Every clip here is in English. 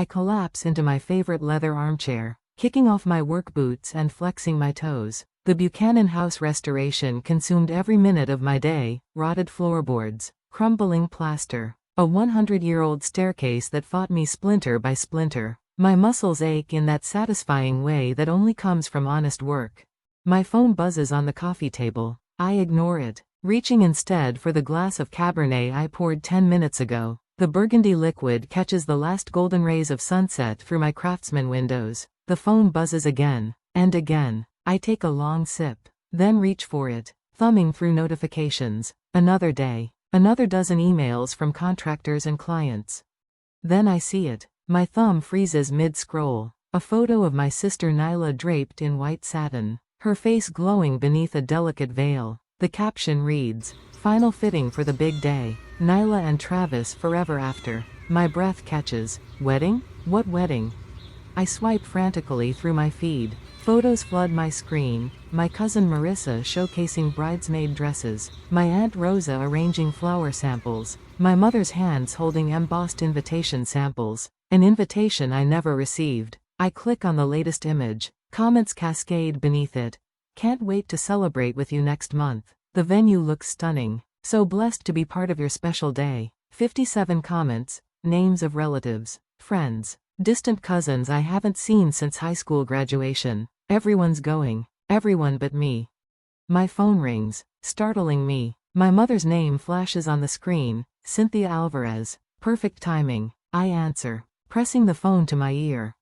I collapse into my favorite leather armchair, kicking off my work boots and flexing my toes. The Buchanan house restoration consumed every minute of my day: rotted floorboards, crumbling plaster, a 100-year-old staircase that fought me splinter by splinter. My muscles ache in that satisfying way that only comes from honest work. My phone buzzes on the coffee table. I ignore it, reaching instead for the glass of Cabernet I poured 10 minutes ago. The burgundy liquid catches the last golden rays of sunset through my craftsman windows. The phone buzzes again, and again. I take a long sip, then reach for it, thumbing through notifications. Another day, another dozen emails from contractors and clients. Then I see it. My thumb freezes mid-scroll. A photo of my sister Nyla draped in white satin, her face glowing beneath a delicate veil. The caption reads, "Final fitting for the big day. Nyla and Travis forever after." My breath catches. Wedding? What wedding? I swipe frantically through my feed. Photos flood my screen. My cousin Marissa showcasing bridesmaid dresses. My Aunt Rosa arranging flower samples. My mother's hands holding embossed invitation samples. An invitation I never received. I click on the latest image. Comments cascade beneath it. "Can't wait to celebrate with you next month. The venue looks stunning. So blessed to be part of your special day." 57 comments. Names of relatives, friends, distant cousins I haven't seen since high school graduation. Everyone's going. Everyone but me. My phone rings, startling me. My mother's name flashes on the screen. Cynthia Alvarez. Perfect timing. I answer, pressing the phone to my ear.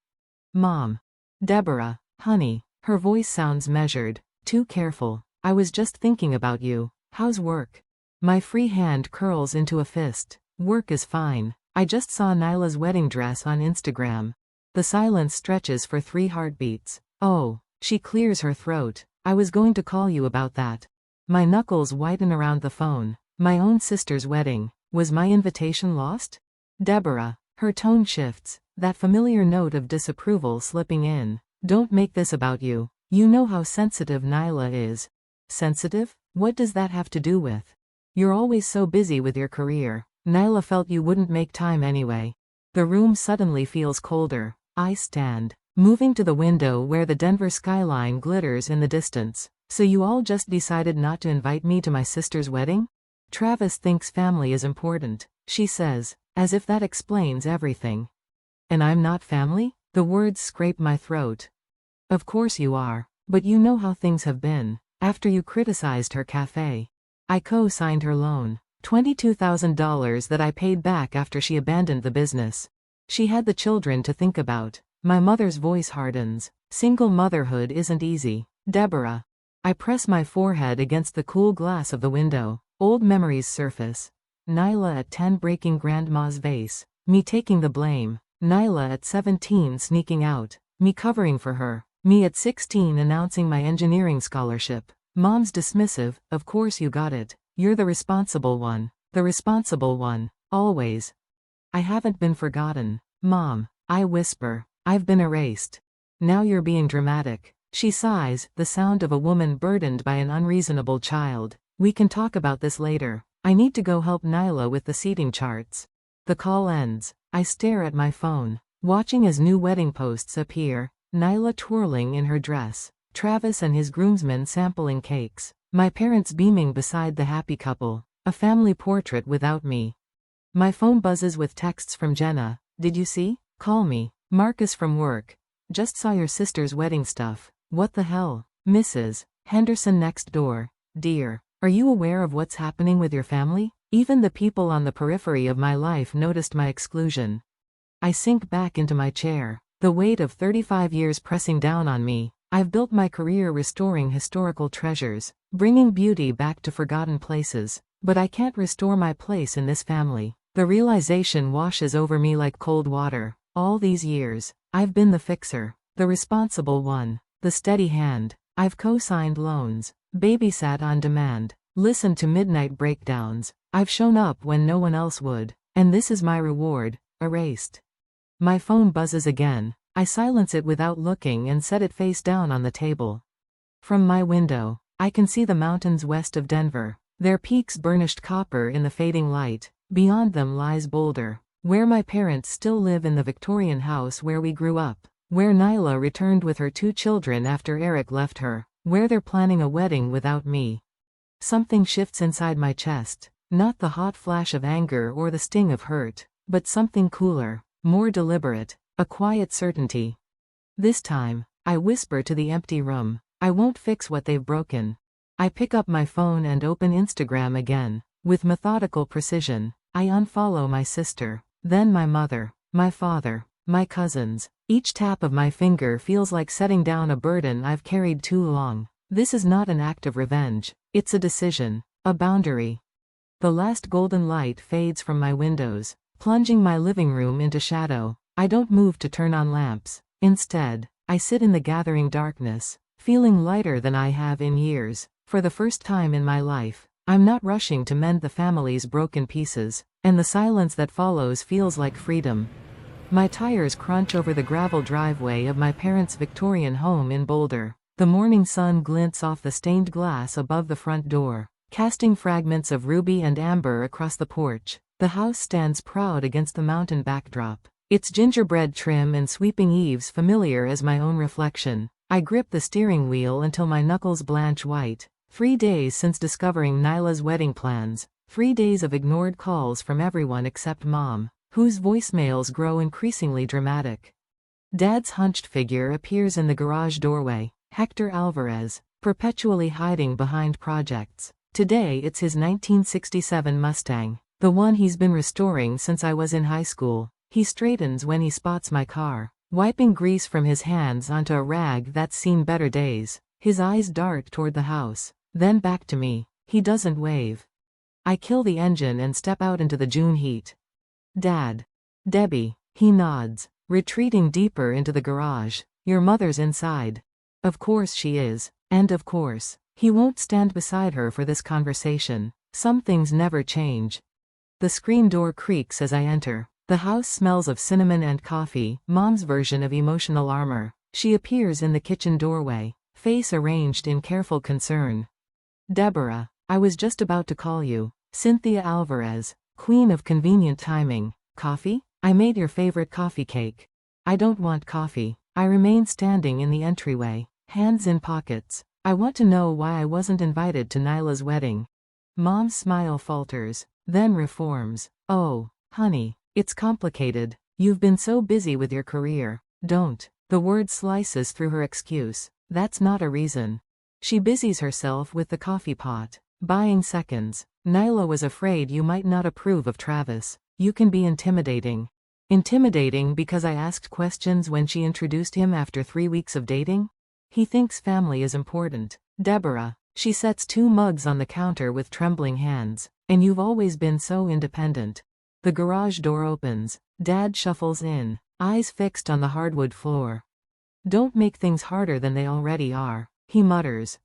"Mom." "Deborah, honey." Her voice sounds measured. "Too careful. I was just thinking about you. How's work?" My free hand curls into a fist. "Work is fine. I just saw Nyla's wedding dress on Instagram." The silence stretches for 3 heartbeats. "Oh." She clears her throat. "I was going to call you about that." My knuckles whiten around the phone. My own sister's wedding. Was my invitation lost? "Deborah." Her tone shifts, that familiar note of disapproval slipping in. "Don't make this about you. You know how sensitive Nyla is." "Sensitive? What does that have to do with? You're always so busy with your career. Nyla felt you wouldn't make time anyway." The room suddenly feels colder. I stand, moving to the window where the Denver skyline glitters in the distance. "So you all just decided not to invite me to my sister's wedding?" "Travis thinks family is important," she says, as if that explains everything. "And I'm not family?" The words scrape my throat. "Of course you are, but you know how things have been. After you criticized her cafe." I co-signed her loan. $22,000 that I paid back after she abandoned the business. She had the children to think about. My mother's voice hardens. "Single motherhood isn't easy, Deborah." I press my forehead against the cool glass of the window. Old memories surface. Nyla at 10 breaking grandma's vase. Me taking the blame. Nyla at 17 sneaking out. Me covering for her. Me at 16 announcing my engineering scholarship. Mom's dismissive, "Of course you got it. You're the responsible one." The responsible one. Always. "I haven't been forgotten, Mom." I whisper. "I've been erased." "Now you're being dramatic." She sighs, the sound of a woman burdened by an unreasonable child. "We can talk about this later. I need to go help Nyla with the seating charts." The call ends. I stare at my phone, watching as new wedding posts appear. Nyla twirling in her dress. Travis and his groomsmen sampling cakes. My parents beaming beside the happy couple. A family portrait without me. My phone buzzes with texts from Jenna. "Did you see? Call me." Marcus from work. "Just saw your sister's wedding stuff." "What the hell?" Mrs. Henderson next door. "Dear, are you aware of what's happening with your family? Even the people on the periphery of my life noticed my exclusion." I sink back into my chair. The weight of 35 years pressing down on me. I've built my career restoring historical treasures, bringing beauty back to forgotten places. But I can't restore my place in this family. The realization washes over me like cold water. All these years, I've been the fixer, the responsible one, the steady hand. I've co-signed loans, babysat on demand, listened to midnight breakdowns. I've shown up when no one else would. And this is my reward, erased. My phone buzzes again. I silence it without looking and set it face down on the table. From my window, I can see the mountains west of Denver, their peaks burnished copper in the fading light. Beyond them lies Boulder, where my parents still live in the Victorian house where we grew up, where Nyla returned with her 2 children after Eric left her, where they're planning a wedding without me. Something shifts inside my chest, not the hot flash of anger or the sting of hurt, but something cooler, more deliberate, a quiet certainty. This time, I whisper to the empty room, I won't fix what they've broken. I pick up my phone and open Instagram again. With methodical precision, I unfollow my sister, then my mother, my father, my cousins. Each tap of my finger feels like setting down a burden I've carried too long. This is not an act of revenge, it's a decision, a boundary. The last golden light fades from my windows, plunging my living room into shadow. I don't move to turn on lamps. Instead, I sit in the gathering darkness, feeling lighter than I have in years. For the first time in my life, I'm not rushing to mend the family's broken pieces, and the silence that follows feels like freedom. My tires crunch over the gravel driveway of my parents' Victorian home in Boulder. The morning sun glints off the stained glass above the front door, casting fragments of ruby and amber across the porch. The house stands proud against the mountain backdrop, its gingerbread trim and sweeping eaves familiar as my own reflection. I grip the steering wheel until my knuckles blanch white. 3 days since discovering Nyla's wedding plans, 3 days of ignored calls from everyone except Mom, whose voicemails grow increasingly dramatic. Dad's hunched figure appears in the garage doorway, Hector Alvarez, perpetually hiding behind projects. Today it's his 1967 Mustang, the one he's been restoring since I was in high school. He straightens when he spots my car, wiping grease from his hands onto a rag that's seen better days. His eyes dart toward the house, then back to me. He doesn't wave. I kill the engine and step out into the June heat. Dad. Debbie. He nods, retreating deeper into the garage. Your mother's inside. Of course she is, and of course, he won't stand beside her for this conversation. Some things never change. The screen door creaks as I enter. The house smells of cinnamon and coffee, Mom's version of emotional armor. She appears in the kitchen doorway, face arranged in careful concern. Deborah, I was just about to call you. Cynthia Alvarez, queen of convenient timing. Coffee? I made your favorite coffee cake. I don't want coffee. I remain standing in the entryway, hands in pockets. I want to know why I wasn't invited to Nyla's wedding. Mom's smile falters, then reforms. Oh, honey, it's complicated. You've been so busy with your career. Don't. The word slices through her excuse. That's not a reason. She busies herself with the coffee pot, buying seconds. Nyla was afraid you might not approve of Travis. You can be intimidating. Intimidating because I asked questions when she introduced him after 3 weeks of dating? He thinks family is important. Deborah. She sets 2 mugs on the counter with trembling hands. And you've always been so independent. The garage door opens. Dad shuffles in, eyes fixed on the hardwood floor. Don't make things harder than they already are, he mutters.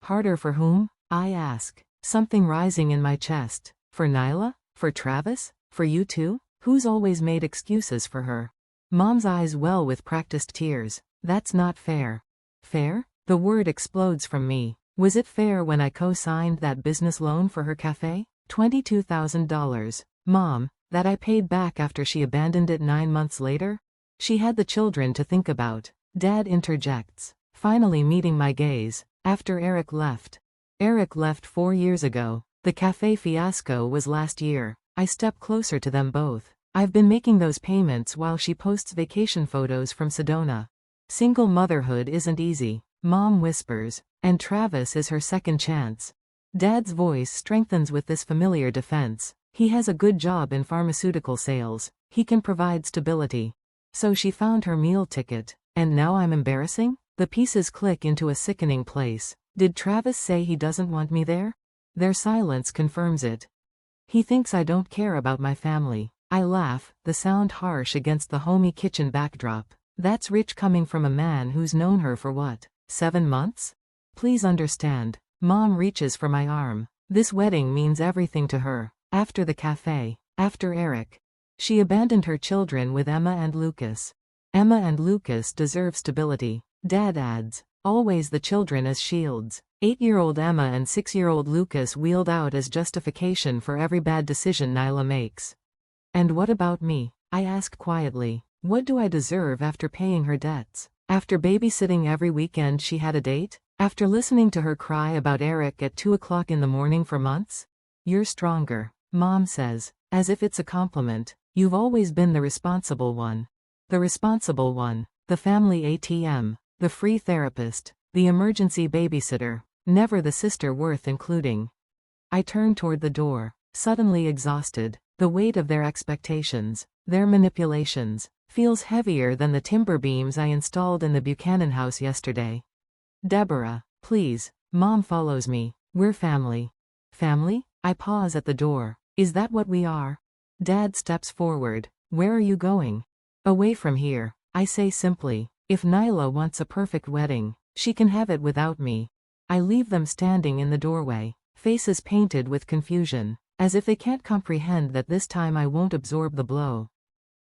Harder for whom? I ask, something rising in my chest. For Nyla? For Travis? For you too? Who's always made excuses for her? Mom's eyes well with practiced tears. That's not fair. Fair? The word explodes from me. Was it fair when I co-signed that business loan for her cafe? $22,000. Mom, that I paid back after she abandoned it 9 months later? She had the children to think about. Dad interjects, finally meeting my gaze. After Eric left. Eric left 4 years ago. The cafe fiasco was last year. I step closer to them both. I've been making those payments while she posts vacation photos from Sedona. Single motherhood isn't easy, Mom whispers, and Travis is her second chance. Dad's voice strengthens with this familiar defense. He has a good job in pharmaceutical sales. He can provide stability. So she found her meal ticket, and now I'm embarrassing? The pieces click into a sickening place. Did Travis say he doesn't want me there? Their silence confirms it. He thinks I don't care about my family. I laugh, the sound harsh against the homey kitchen backdrop. That's rich coming from a man who's known her for what, 7 months? Please understand. Mom reaches for my arm. This wedding means everything to her. After the cafe, after Eric. She abandoned her children with Emma and Lucas. Emma and Lucas deserve stability. Dad adds, always the children as shields. 8-year-old Emma and 6-year-old Lucas wheeled out as justification for every bad decision Nyla makes. And what about me? I ask quietly. What do I deserve after paying her debts? After babysitting every weekend she had a date? After listening to her cry about Eric at 2 o'clock in the morning for months? You're stronger, Mom says, as if it's a compliment. You've always been the responsible one. The responsible one, the family ATM, the free therapist, the emergency babysitter, never the sister worth including. I turn toward the door, suddenly exhausted. The weight of their expectations, their manipulations, feels heavier than the timber beams I installed in the Buchanan house yesterday. Deborah, please. Mom follows me. We're family. Family? I pause at the door. Is that what we are? Dad steps forward. Where are you going? Away from here, I say simply. If Nyla wants a perfect wedding, she can have it without me. I leave them standing in the doorway, faces painted with confusion, as if they can't comprehend that this time I won't absorb the blow.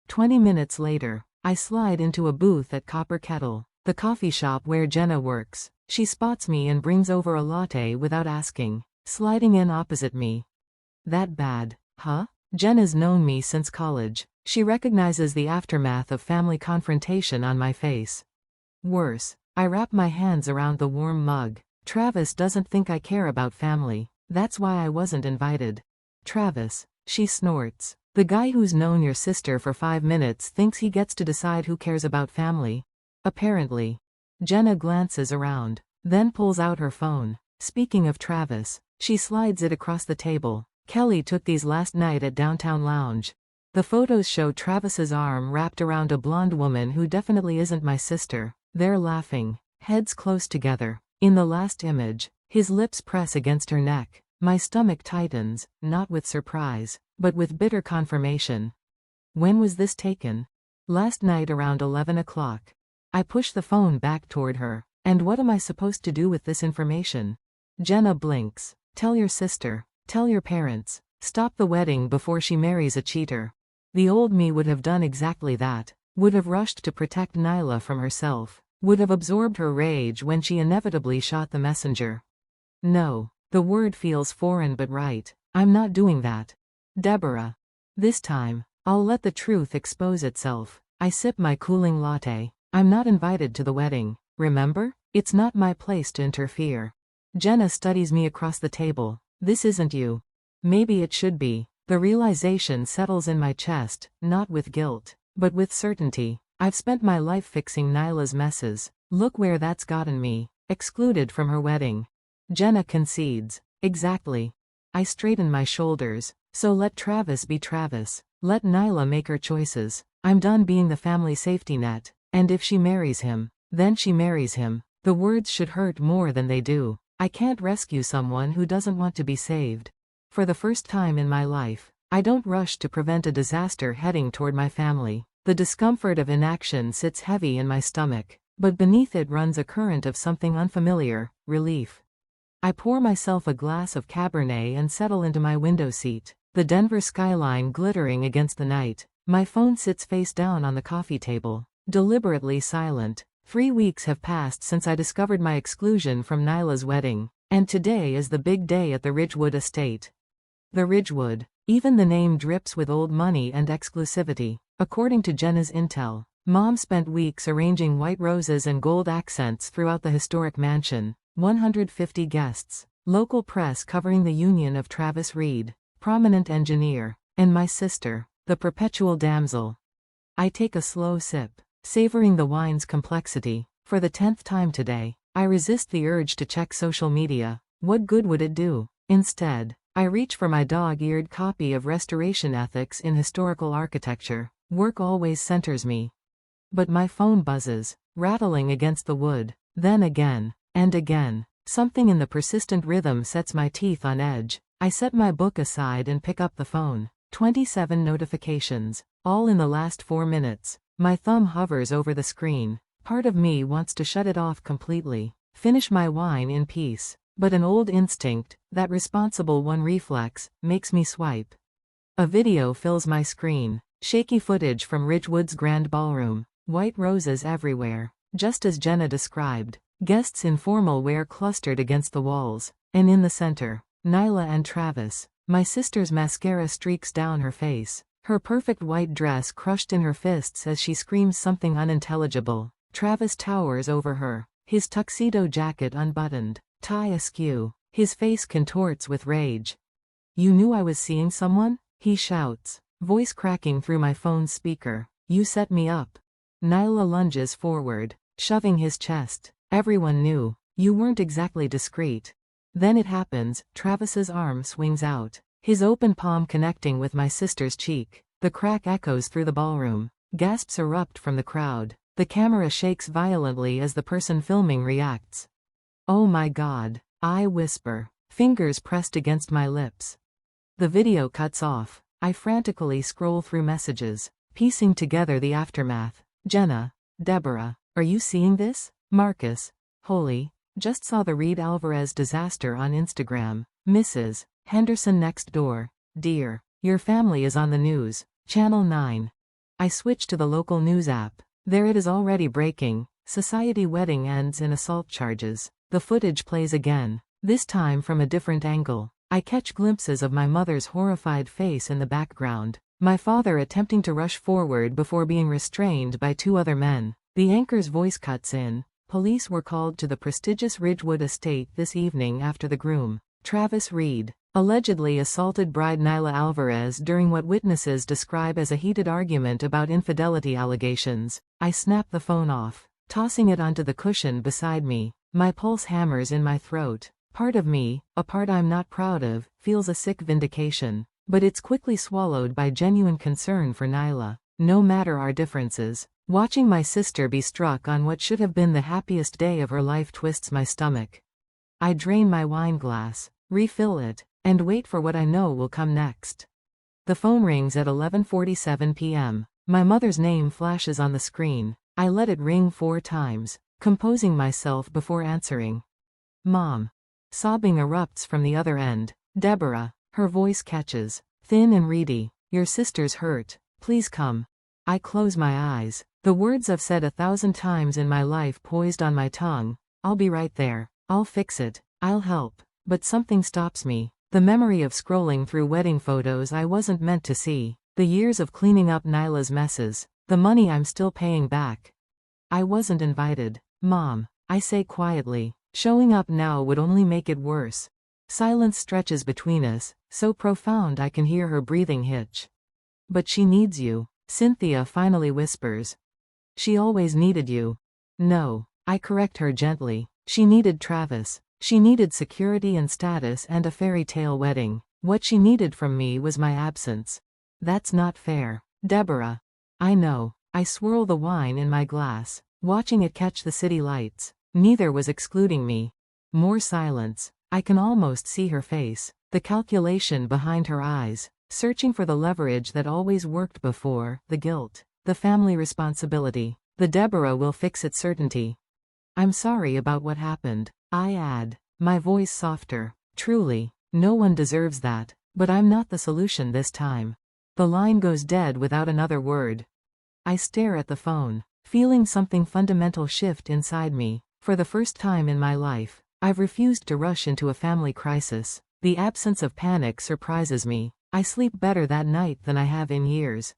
20 minutes later, I slide into a booth at Copper Kettle, the coffee shop where Jenna works. She spots me and brings over a latte without asking, sliding in opposite me. That bad, huh? Jenna's known me since college. She recognizes the aftermath of family confrontation on my face. Worse, I wrap my hands around the warm mug. Travis doesn't think I care about family. That's why I wasn't invited. Travis, she snorts. The guy who's known your sister for 5 minutes thinks he gets to decide who cares about family. Apparently. Jenna glances around, then pulls out her phone. Speaking of Travis, she slides it across the table. Kelly took these last night at Downtown Lounge. The photos show Travis's arm wrapped around a blonde woman who definitely isn't my sister. They're laughing, heads close together. In the last image, his lips press against her neck. My stomach tightens, not with surprise, but with bitter confirmation. When was this taken? Last night around 11 o'clock. I push the phone back toward her. And what am I supposed to do with this information? Jenna blinks. Tell your sister. Tell your parents. Stop the wedding before she marries a cheater. The old me would have done exactly that. Would have rushed to protect Nyla from herself. Would have absorbed her rage when she inevitably shot the messenger. No. The word feels foreign but right. I'm not doing that. Deborah. This time, I'll let the truth expose itself. I sip my cooling latte. I'm not invited to the wedding, remember? It's not my place to interfere. Jenna studies me across the table. This isn't you. Maybe it should be. The realization settles in my chest, not with guilt, but with certainty. I've spent my life fixing Nyla's messes. Look where that's gotten me. Excluded from her wedding. Jenna concedes. Exactly. I straighten my shoulders. So let Travis be Travis. Let Nyla make her choices. I'm done being the family safety net. And if she marries him, then she marries him. The words should hurt more than they do. I can't rescue someone who doesn't want to be saved. For the first time in my life, I don't rush to prevent a disaster heading toward my family. The discomfort of inaction sits heavy in my stomach, but beneath it runs a current of something unfamiliar, relief. I pour myself a glass of Cabernet and settle into my window seat, the Denver skyline glittering against the night. My phone sits face down on the coffee table, deliberately silent. 3 weeks have passed since I discovered my exclusion from Nyla's wedding, and today is the big day at the Ridgewood estate. The Ridgewood. Even the name drips with old money and exclusivity. According to Jenna's intel, Mom spent weeks arranging white roses and gold accents throughout the historic mansion. 150 guests. Local press covering the union of Travis Reed, prominent engineer, and my sister, the perpetual damsel. I take a slow sip, savoring the wine's complexity. For the 10th time today, I resist the urge to check social media. What good would it do? Instead, I reach for my dog-eared copy of Restoration Ethics in Historical Architecture. Work always centers me. But my phone buzzes, rattling against the wood. Then again, and again. Something in the persistent rhythm sets my teeth on edge. I set my book aside and pick up the phone. 27 notifications, all in the last 4 minutes. My thumb hovers over the screen. Part of me wants to shut it off completely, finish my wine in peace. But an old instinct, that responsible one reflex, makes me swipe. A video fills my screen. Shaky footage from Ridgewood's grand ballroom. White roses everywhere, just as Jenna described. Guests in formal wear clustered against the walls. And in the center, Nyla and Travis. My sister's mascara streaks down her face. Her perfect white dress crushed in her fists as she screams something unintelligible. Travis towers over her, his tuxedo jacket unbuttoned, tie askew. His face contorts with rage. "You knew I was seeing someone?" he shouts, voice cracking through my phone's speaker. "You set me up." Nyla lunges forward, shoving his chest. "Everyone knew. You weren't exactly discreet." Then it happens, Travis's arm swings out, his open palm connecting with my sister's cheek. The crack echoes through the ballroom. Gasps erupt from the crowd. The camera shakes violently as the person filming reacts. "Oh my God," I whisper, fingers pressed against my lips. The video cuts off. I frantically scroll through messages, piecing together the aftermath. "Jenna, Deborah, are you seeing this?" Marcus, "Holy, just saw the Reed Alvarez disaster on Instagram." Mrs. Henderson next door, "Dear, your family is on the news." Channel 9. I switch to the local news app. There it is already breaking. Society wedding ends in assault charges. The footage plays again, this time from a different angle. I catch glimpses of my mother's horrified face in the background. My father attempting to rush forward before being restrained by two other men. The anchor's voice cuts in. "Police were called to the prestigious Ridgewood estate this evening after the groom, Travis Reed, allegedly assaulted bride Nyla Alvarez during what witnesses describe as a heated argument about infidelity allegations." I snap the phone off, tossing it onto the cushion beside me. My pulse hammers in my throat. Part of me, a part I'm not proud of, feels a sick vindication, but it's quickly swallowed by genuine concern for Nyla. No matter our differences, watching my sister be struck on what should have been the happiest day of her life twists my stomach. I drain my wine glass, refill it, and wait for what I know will come next. The phone rings at 11:47 p.m. My mother's name flashes on the screen. I let it ring 4 times, composing myself before answering. "Mom." Sobbing erupts from the other end. "Deborah." Her voice catches, thin and reedy. "Your sister's hurt. Please come." I close my eyes. The words I've said 1,000 times in my life poised on my tongue. "I'll be right there. I'll fix it. I'll help." But something stops me. The memory of scrolling through wedding photos I wasn't meant to see. The years of cleaning up Nyla's messes. The money I'm still paying back. "I wasn't invited, Mom," I say quietly. Showing up now would only make it worse. Silence stretches between us, so profound I can hear her breathing hitch. "But she needs you," Cynthia finally whispers. "She always needed you." "No," I correct her gently. "She needed Travis. She needed security and status and a fairy tale wedding. What she needed from me was my absence." "That's not fair, Deborah." "I know." I swirl the wine in my glass, watching it catch the city lights. Neither was excluding me. More silence. I can almost see her face, the calculation behind her eyes, searching for the leverage that always worked before, the guilt, the family responsibility, the Deborah will fix it certainty. "I'm sorry about what happened," I add, my voice softer. "Truly, no one deserves that, but I'm not the solution this time." The line goes dead without another word. I stare at the phone, feeling something fundamental shift inside me. For the first time in my life, I've refused to rush into a family crisis. The absence of panic surprises me. I sleep better that night than I have in years.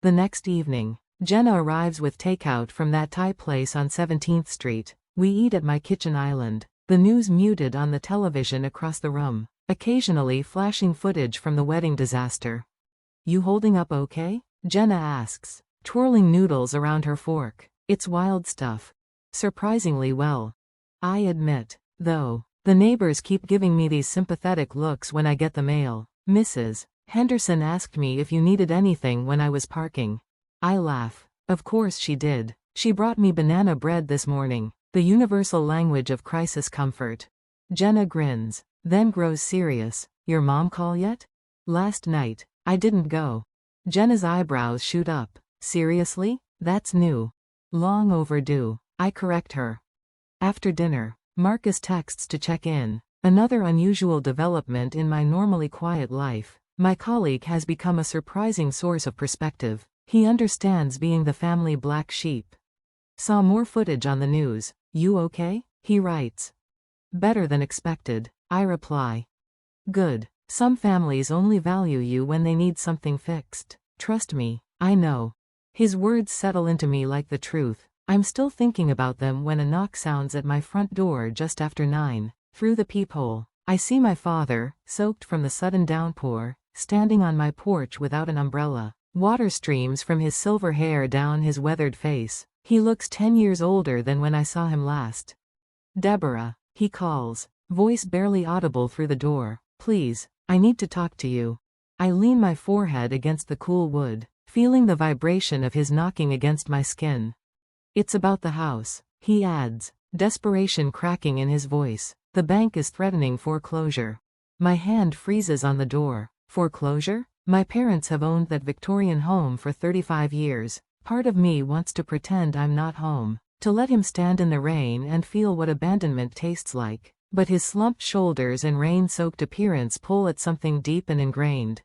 The next evening, Jenna arrives with takeout from that Thai place on 17th Street. We eat at my kitchen island, the news muted on the television across the room, occasionally flashing footage from the wedding disaster. "You holding up okay?" Jenna asks, twirling noodles around her fork. "It's wild stuff." "Surprisingly well," I admit, though. The neighbors keep giving me these sympathetic looks when I get the mail. "Mrs. Henderson asked me if you needed anything when I was parking." I laugh. Of course she did. She brought me banana bread this morning, the universal language of crisis comfort. Jenna grins, then grows serious. "Your mom call yet?" "Last night. I didn't go." Jenna's eyebrows shoot up. "Seriously? That's new." "Long overdue," I correct her. After dinner, Marcus texts to check in. Another unusual development in my normally quiet life. My colleague has become a surprising source of perspective. He understands being the family black sheep. "Saw more footage on the news. You okay?" he writes. "Better than expected," I reply. "Good. Some families only value you when they need something fixed." Trust me, I know. His words settle into me like the truth. I'm still thinking about them when a knock sounds at my front door just after 9. Through the peephole, I see my father, soaked from the sudden downpour, standing on my porch without an umbrella. Water streams from his silver hair down his weathered face. He looks 10 years older than when I saw him last. Deborah, he calls, voice barely audible through the door. Please, I need to talk to you. I lean my forehead against the cool wood, feeling the vibration of his knocking against my skin. It's about the house, he adds, desperation cracking in his voice. The bank is threatening foreclosure. My hand freezes on the door. Foreclosure? My parents have owned that Victorian home for 35 years. Part of me wants to pretend I'm not home, to let him stand in the rain and feel what abandonment tastes like. But his slumped shoulders and rain-soaked appearance pull at something deep and ingrained.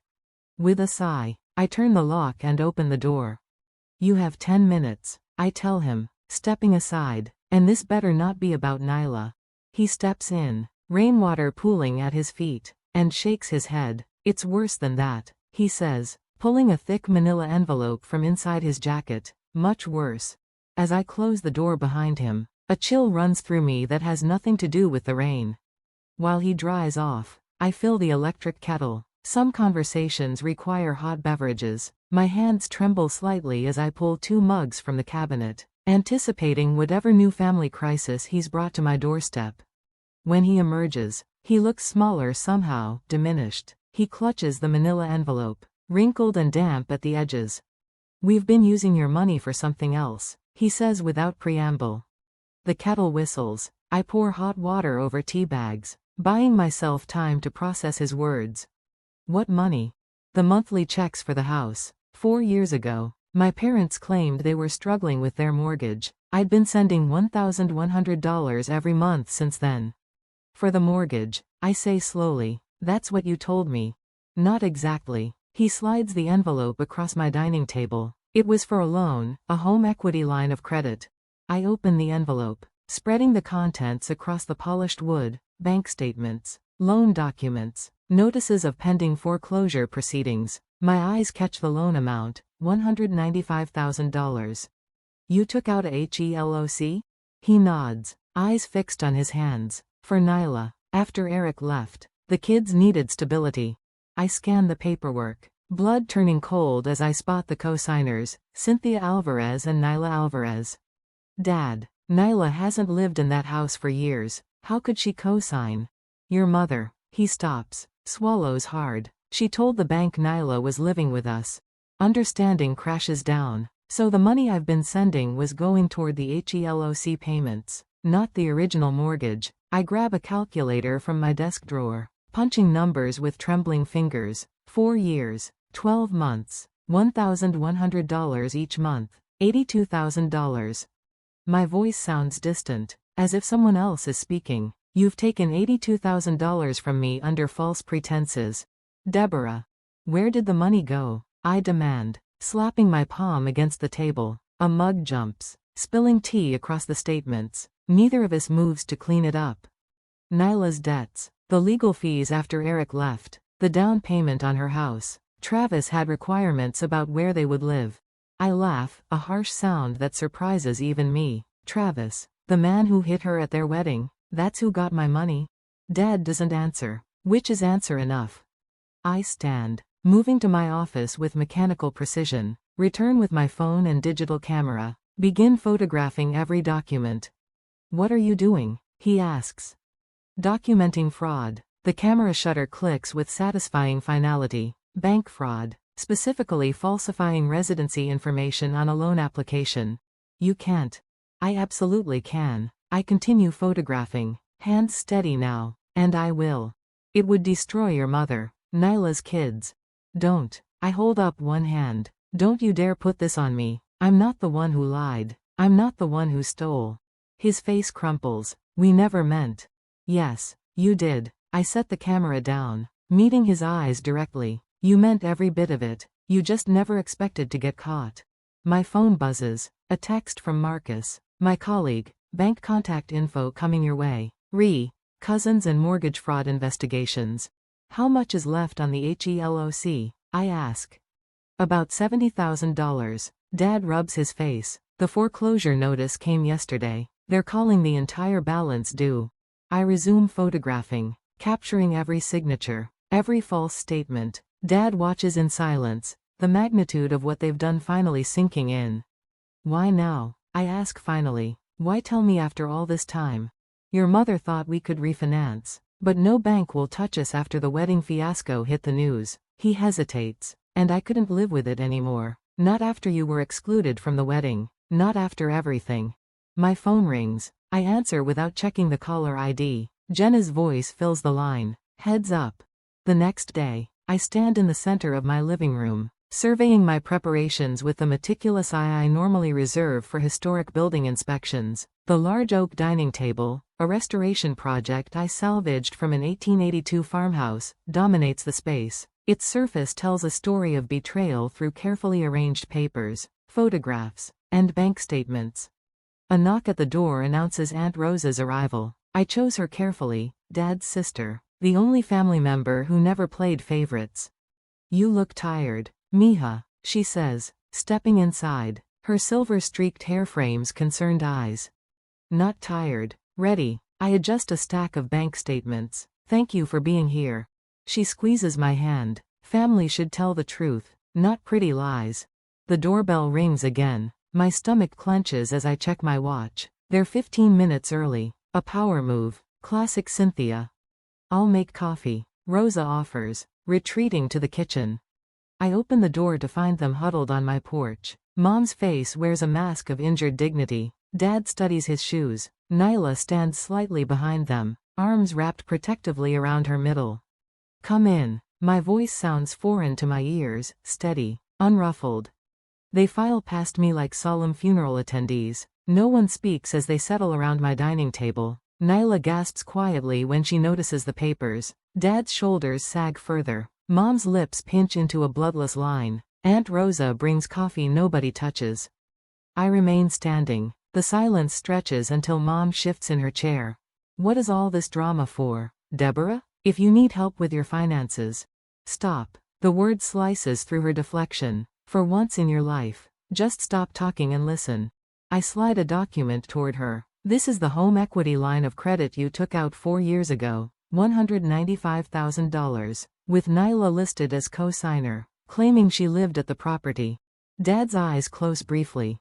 With a sigh, I turn the lock and open the door. You have 10 minutes, I tell him, stepping aside, and this better not be about Nyla. He steps in, rainwater pooling at his feet, and shakes his head. It's worse than that, he says, pulling a thick manila envelope from inside his jacket. Much worse. As I close the door behind him, a chill runs through me that has nothing to do with the rain. While he dries off, I fill the electric kettle. Some conversations require hot beverages. My hands tremble slightly as I pull 2 mugs from the cabinet, anticipating whatever new family crisis he's brought to my doorstep. When he emerges, he looks smaller somehow, diminished. He clutches the manila envelope, wrinkled and damp at the edges. We've been using your money for something else, he says without preamble. The kettle whistles. I pour hot water over tea bags, buying myself time to process his words. What money? The monthly checks for the house. 4 years ago, my parents claimed they were struggling with their mortgage. I'd been sending $1,100 every month since then. For the mortgage, I say slowly, that's what you told me. Not exactly. He slides the envelope across my dining table. It was for a loan, a home equity line of credit. I open the envelope, spreading the contents across the polished wood: bank statements, loan documents, notices of pending foreclosure proceedings. My eyes catch the loan amount, $195,000. You took out a HELOC? He nods, eyes fixed on his hands. For Nyla, after Eric left. The kids needed stability. I scan the paperwork, blood turning cold as I spot the co-signers, Cynthia Alvarez and Nyla Alvarez. Dad, Nyla hasn't lived in that house for years. How could she co-sign? Your mother. He stops, swallows hard. She told the bank Nyla was living with us. Understanding crashes down. So the money I've been sending was going toward the HELOC payments, not the original mortgage. I grab a calculator from my desk drawer, punching numbers with trembling fingers. 4 years, 12 months, $1,100 each month, $82,000. My voice sounds distant, as if someone else is speaking. You've taken $82,000 from me under false pretenses. Deborah. Where did the money go? I demand, slapping my palm against the table. A mug jumps, spilling tea across the statements. Neither of us moves to clean it up. Nyla's debts, the legal fees after Eric left, the down payment on her house. Travis had requirements about where they would live. I laugh, a harsh sound that surprises even me. Travis, the man who hit her at their wedding, that's who got my money? Dad doesn't answer, which is answer enough. I stand, moving to my office with mechanical precision, return with my phone and digital camera, begin photographing every document. What are you doing? He asks. Documenting fraud. The camera shutter clicks with satisfying finality. Bank fraud, specifically falsifying residency information on a loan application. You can't. I absolutely can. I continue photographing, hands steady now, and I will. It would destroy your mother, Nyla's kids. Don't. I hold up one hand. Don't you dare put this on me. I'm not the one who lied. I'm not the one who stole. His face crumples. We never meant. Yes, you did. I set the camera down, meeting his eyes directly. You meant every bit of it. You just never expected to get caught. My phone buzzes. A text from Marcus, my colleague. Bank contact info coming your way. Cousins and mortgage fraud investigations. How much is left on the HELOC? I ask. About $70,000. Dad rubs his face. The foreclosure notice came yesterday. They're calling the entire balance due. I resume photographing, capturing every signature, every false statement. Dad watches in silence, the magnitude of what they've done finally sinking in. Why now? I ask finally. Why tell me after all this time? Your mother thought we could refinance. But no bank will touch us after the wedding fiasco hit the news. He hesitates. And I couldn't live with it anymore. Not after you were excluded from the wedding. Not after everything. My phone rings. I answer without checking the caller ID. Jenna's voice fills the line. Heads up. The next day, I stand in the center of my living room, surveying my preparations with the meticulous eye I normally reserve for historic building inspections. The large oak dining table, a restoration project I salvaged from an 1882 farmhouse, dominates the space. Its surface tells a story of betrayal through carefully arranged papers, photographs, and bank statements. A knock at the door announces Aunt Rosa's arrival. I chose her carefully, Dad's sister, the only family member who never played favorites. You look tired, Mija, she says, stepping inside, her silver-streaked hair frames concerned eyes. Not tired, ready. I adjust a stack of bank statements. Thank you for being here. She squeezes my hand. Family should tell the truth, not pretty lies. The doorbell rings again. My stomach clenches as I check my watch. They're 15 minutes early. A power move. Classic Cynthia. I'll make coffee, Rosa offers, retreating to the kitchen. I open the door to find them huddled on my porch. Mom's face wears a mask of injured dignity. Dad studies his shoes. Nyla stands slightly behind them, arms wrapped protectively around her middle. Come in. My voice sounds foreign to my ears, steady, unruffled. They file past me like solemn funeral attendees. No one speaks as they settle around my dining table. Nyla gasps quietly when she notices the papers. Dad's shoulders sag further. Mom's lips pinch into a bloodless line. Aunt Rosa brings coffee nobody touches. I remain standing. The silence stretches until Mom shifts in her chair. What is all this drama for, Deborah? If you need help with your finances. Stop. The word slices through her deflection. For once in your life, just stop talking and listen. I slide a document toward her. This is the home equity line of credit you took out 4 years ago, $195,000, with Nyla listed as co-signer, claiming she lived at the property. Dad's eyes close briefly.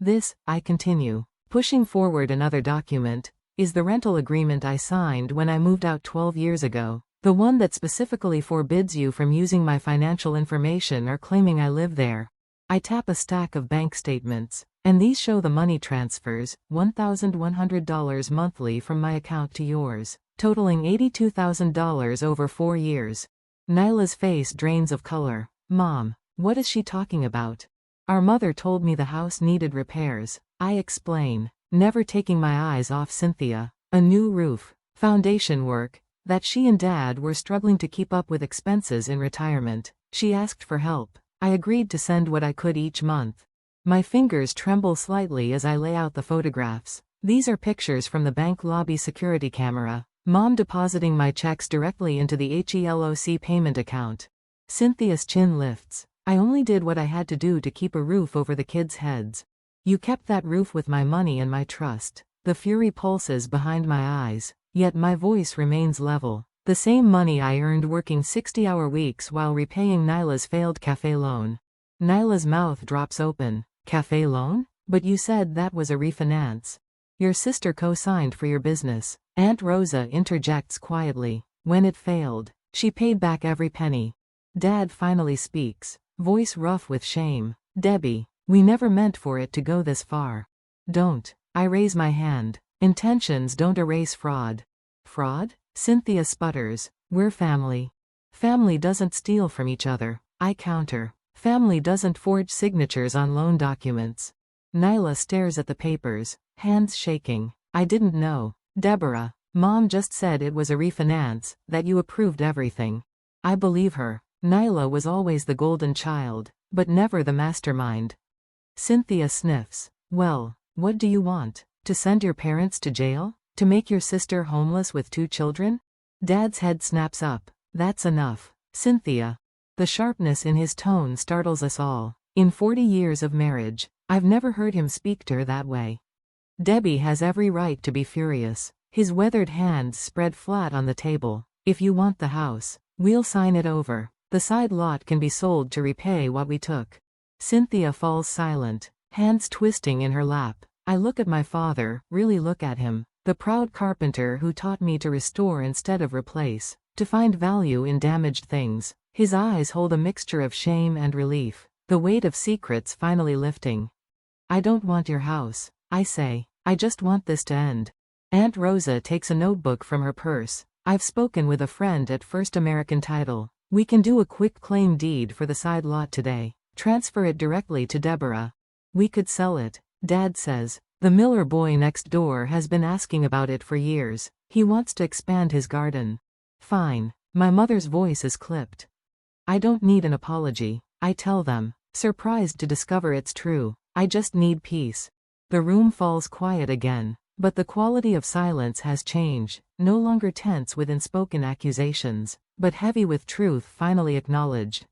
This, I continue, pushing forward another document, is the rental agreement I signed when I moved out 12 years ago, the one that specifically forbids you from using my financial information or claiming I live there. I tap a stack of bank statements, and these show the money transfers, $1,100 monthly from my account to yours, totaling $82,000 over 4 years. Nyla's face drains of color. Mom, what is she talking about? Our mother told me the house needed repairs. I explain, never taking my eyes off Cynthia. A new roof, foundation work, that she and Dad were struggling to keep up with expenses in retirement. She asked for help. I agreed to send what I could each month. My fingers tremble slightly as I lay out the photographs. These are pictures from the bank lobby security camera. Mom depositing my checks directly into the HELOC payment account. Cynthia's chin lifts. I only did what I had to do to keep a roof over the kids' heads. You kept that roof with my money and my trust. The fury pulses behind my eyes, yet my voice remains level. The same money I earned working 60-hour weeks while repaying Nyla's failed cafe loan. Nyla's mouth drops open. Cafe loan? But you said that was a refinance. Your sister co-signed for your business. Aunt Rosa interjects quietly. When it failed, she paid back every penny. Dad finally speaks, voice rough with shame. Debbie, we never meant for it to go this far. Don't. I raise my hand. Intentions don't erase fraud. Fraud? Cynthia sputters. We're family. Family doesn't steal from each other. I counter. Family doesn't forge signatures on loan documents. Nyla stares at the papers, hands shaking. I didn't know. Deborah, Mom just said it was a refinance, that you approved everything. I believe her. Nyla was always the golden child, but never the mastermind. Cynthia sniffs. Well, what do you want? To send your parents to jail? To make your sister homeless with 2 children? Dad's head snaps up. That's enough. Cynthia. The sharpness in his tone startles us all. In 40 years of marriage, I've never heard him speak to her that way. Debbie has every right to be furious. His weathered hands spread flat on the table. If you want the house, we'll sign it over. The side lot can be sold to repay what we took. Cynthia falls silent, hands twisting in her lap. I look at my father, really look at him. The proud carpenter who taught me to restore instead of replace, to find value in damaged things. His eyes hold a mixture of shame and relief, the weight of secrets finally lifting. I don't want your house, I say. I just want this to end. Aunt Rosa takes a notebook from her purse. I've spoken with a friend at First American Title. We can do a quick claim deed for the side lot today. Transfer it directly to Deborah. We could sell it, Dad says. The Miller boy next door has been asking about it for years. He wants to expand his garden. Fine. My mother's voice is clipped. I don't need an apology, I tell them, surprised to discover it's true. I just need peace. The room falls quiet again, but the quality of silence has changed, no longer tense with unspoken accusations, but heavy with truth finally acknowledged.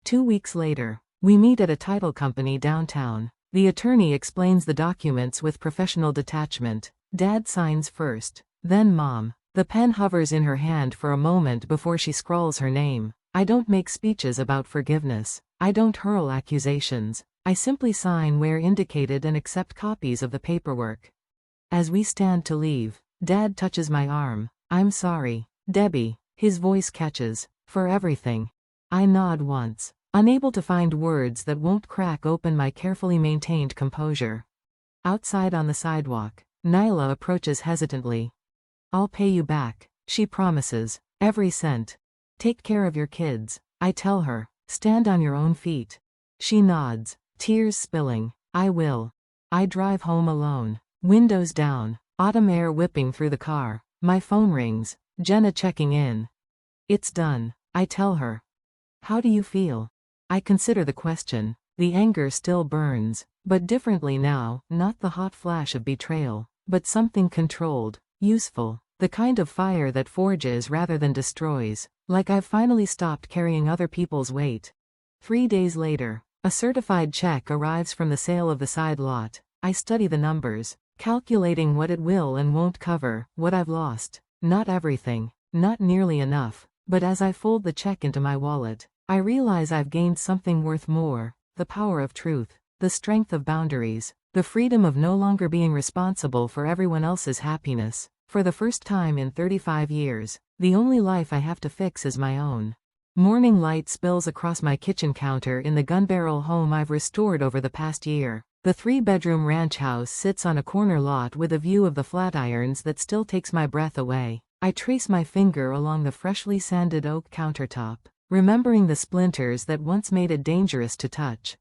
2 weeks later, we meet at a title company downtown. The attorney explains the documents with professional detachment. Dad signs first, then Mom. The pen hovers in her hand for a moment before she scrawls her name. I don't make speeches about forgiveness. I don't hurl accusations. I simply sign where indicated and accept copies of the paperwork. As we stand to leave, Dad touches my arm. I'm sorry, Debbie. His voice catches. For everything. I nod once, unable to find words that won't crack open my carefully maintained composure. Outside on the sidewalk, Nyla approaches hesitantly. I'll pay you back, she promises. Every cent. Take care of your kids, I tell her. Stand on your own feet. She nods, tears spilling. I will. I drive home alone, windows down, autumn air whipping through the car. My phone rings, Jenna checking in. It's done, I tell her. How do you feel? I consider the question. The anger still burns, but differently now, not the hot flash of betrayal, but something controlled, useful, the kind of fire that forges rather than destroys, like I've finally stopped carrying other people's weight. 3 days later, a certified check arrives from the sale of the side lot. I study the numbers, calculating what it will and won't cover, what I've lost. Not everything, not nearly enough, but as I fold the check into my wallet, I realize I've gained something worth more, the power of truth, the strength of boundaries, the freedom of no longer being responsible for everyone else's happiness. For the first time in 35 years, the only life I have to fix is my own. Morning light spills across my kitchen counter in the gun-barrel home I've restored over the past year. The 3-bedroom ranch house sits on a corner lot with a view of the Flatirons that still takes my breath away. I trace my finger along the freshly sanded oak countertop, remembering the splinters that once made it dangerous to touch.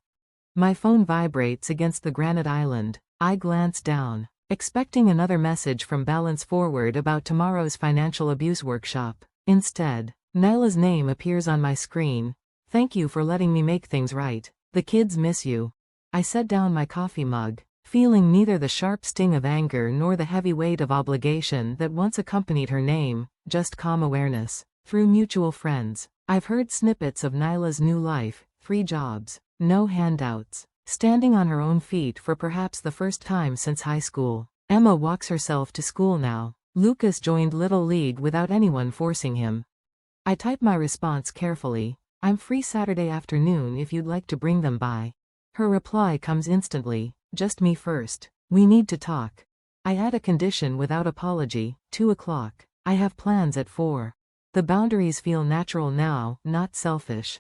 My phone vibrates against the granite island. I glance down, expecting another message from Balance Forward about tomorrow's financial abuse workshop. Instead, Nyla's name appears on my screen. Thank you for letting me make things right. The kids miss you. I set down my coffee mug, feeling neither the sharp sting of anger nor the heavy weight of obligation that once accompanied her name, just calm awareness. Through mutual friends, I've heard snippets of Nyla's new life, 3 jobs, no handouts, standing on her own feet for perhaps the first time since high school. Emma walks herself to school now. Lucas joined Little League without anyone forcing him. I type my response carefully. I'm free Saturday afternoon if you'd like to bring them by. Her reply comes instantly. Just me first. We need to talk. I add a condition without apology. 2 o'clock. I have plans at 4. The boundaries feel natural now, not selfish.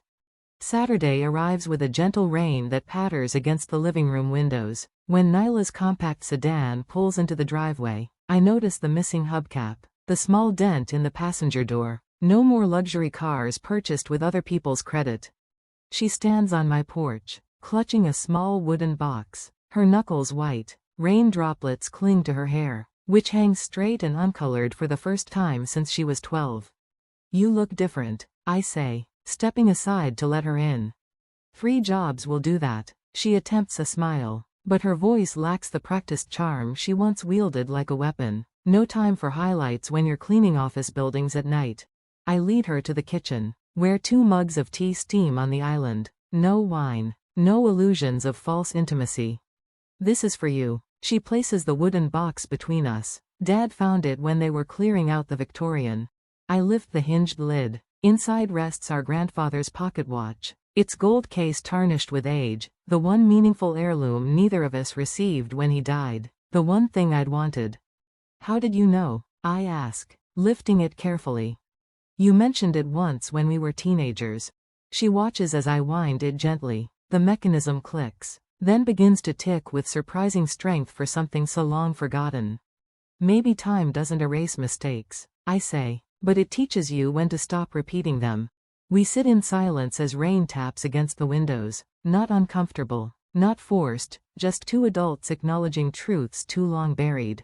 Saturday arrives with a gentle rain that patters against the living room windows. When Nyla's compact sedan pulls into the driveway, I notice the missing hubcap, the small dent in the passenger door. No more luxury cars purchased with other people's credit. She stands on my porch, clutching a small wooden box, her knuckles white. Rain droplets cling to her hair, which hangs straight and uncolored for the first time since she was 12. You look different, I say, stepping aside to let her in. 3 jobs will do that. She attempts a smile, but her voice lacks the practiced charm she once wielded like a weapon. No time for highlights when you're cleaning office buildings at night. I lead her to the kitchen. where 2 mugs of tea steam on the island. No wine. No illusions of false intimacy. This is for you. She places the wooden box between us. Dad found it when they were clearing out the Victorian. I lift the hinged lid. Inside rests our grandfather's pocket watch. Its gold case tarnished with age, the one meaningful heirloom neither of us received when he died, the one thing I'd wanted. How did you know? I ask, lifting it carefully. You mentioned it once when we were teenagers. She watches as I wind it gently. The mechanism clicks, then begins to tick with surprising strength for something so long forgotten. Maybe time doesn't erase mistakes, I say, but it teaches you when to stop repeating them. We sit in silence as rain taps against the windows, not uncomfortable, not forced, just 2 adults acknowledging truths too long buried.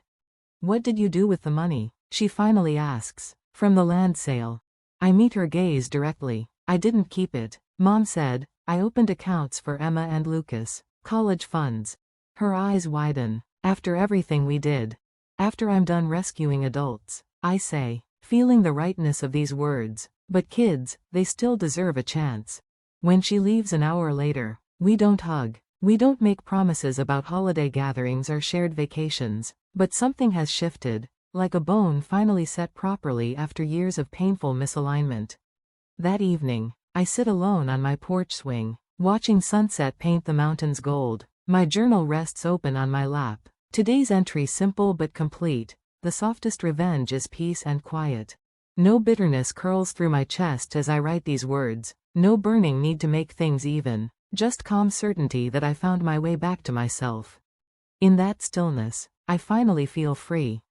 What did you do with the money? She finally asks. From the land sale. I meet her gaze directly. I didn't keep it. Mom said, I opened accounts for Emma and Lucas, college funds. Her eyes widen. After everything we did. After I'm done rescuing adults, I say, feeling the rightness of these words. But kids, they still deserve a chance. When she leaves an hour later, we don't hug. We don't make promises about holiday gatherings or shared vacations. But something has shifted, like a bone finally set properly after years of painful misalignment. That evening, I sit alone on my porch swing, watching sunset paint the mountains gold. My journal rests open on my lap. Today's entry simple but complete. The softest revenge is peace and quiet. No bitterness curls through my chest as I write these words. No burning need to make things even. Just calm certainty that I found my way back to myself. In that stillness, I finally feel free.